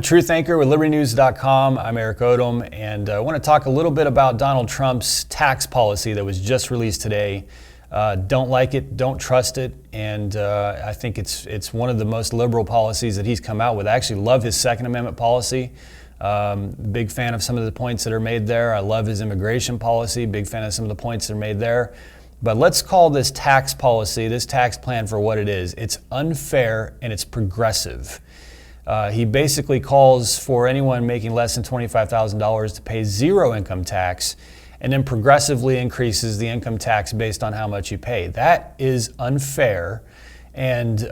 Welcome to Truth Anchor with LibertyNews.com. I'm Eric Odom, and I want to talk a little bit about Donald Trump's tax policy that was just released today. Don't like it, don't trust it, and I think it's one of the most liberal policies that he's come out with. I actually love his Second Amendment policy. Big fan of some of the points that are made there. I love his immigration policy. Big fan of some of the points that are made there. But let's call this tax policy, this tax plan, for what it is. It's unfair and it's progressive. He basically calls for anyone making less than $25,000 to pay zero income tax, and then progressively increases the income tax based on how much you pay. That is unfair, and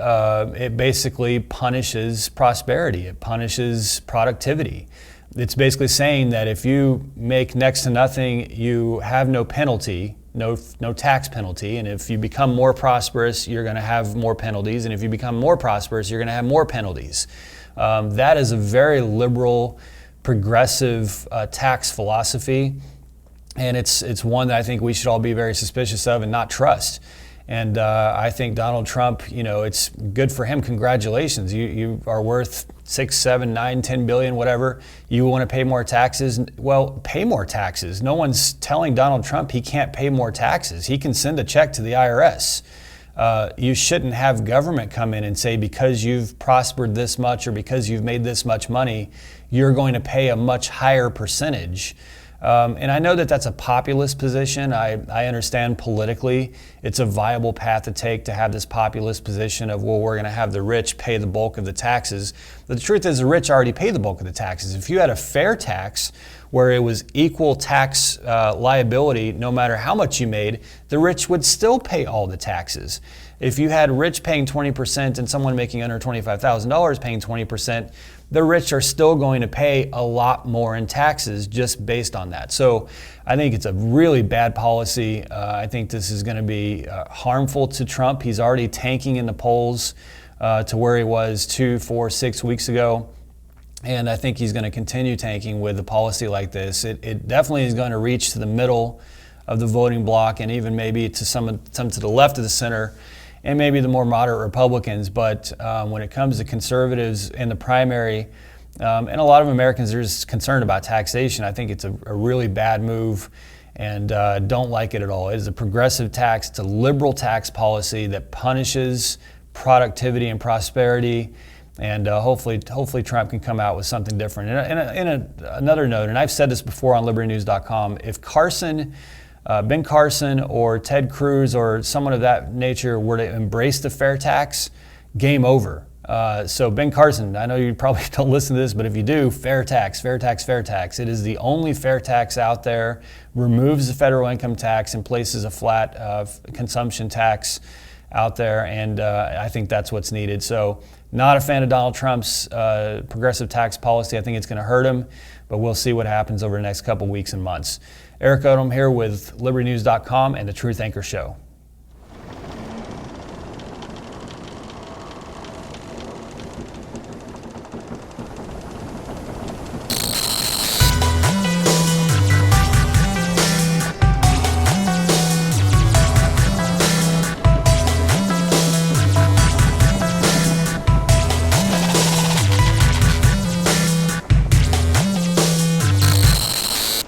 it basically punishes prosperity. It punishes productivity. It's basically saying that if you make next to nothing, you have no penalty, no tax penalty, and if you become more prosperous, you're going to have more penalties, and if you become more prosperous, you're going to have more penalties. That is a very liberal, progressive tax philosophy, and it's one that I think we should all be very suspicious of and not trust. And I think Donald Trump, it's good for him. Congratulations. You are worth 6, 7, 9, 10 billion, whatever. You want to pay more taxes? Well, pay more taxes. No one's telling Donald Trump he can't pay more taxes. He can send a check to the IRS. You shouldn't have government come in and say, because you've prospered this much or because you've made this much money, you're going to pay a much higher percentage. And I know that that's a populist position. I understand politically it's a viable path to take, to have this populist position of, well, we're going to have the rich pay the bulk of the taxes. But the truth is the rich already pay the bulk of the taxes. If you had a fair tax where it was equal tax liability, no matter how much you made, the rich would still pay all the taxes. If you had rich paying 20% and someone making under $25,000 paying 20%, the rich are still going to pay a lot more in taxes just based on that. So I think it's a really bad policy. I think this is going to be harmful to Trump. He's already tanking in the polls to where he was 2, 4, 6 weeks ago. And I think he's going to continue tanking with a policy like this. It definitely is going to reach to the middle of the voting bloc and even maybe to some to the left of the center and maybe the more moderate Republicans. But when it comes to conservatives in the primary, and a lot of Americans are just concerned about taxation, I think it's a really bad move and don't like it at all. It is a progressive tax. It's a liberal tax policy that punishes productivity and prosperity. And hopefully Trump can come out with something different. Another note, and I've said this before on LibertyNews.com, if Ben Carson or Ted Cruz or someone of that nature were to embrace the fair tax, game over. So Ben Carson, I know you probably don't listen to this, but if you do, fair tax, fair tax, fair tax. It is the only fair tax out there, removes the federal income tax and places a flat consumption tax out there, and I think that's what's needed. So not a fan of Donald Trump's progressive tax policy. I think it's going to hurt him, but we'll see what happens over the next couple weeks and months. Eric Odom here with LibertyNews.com and the Truth Anchor Show.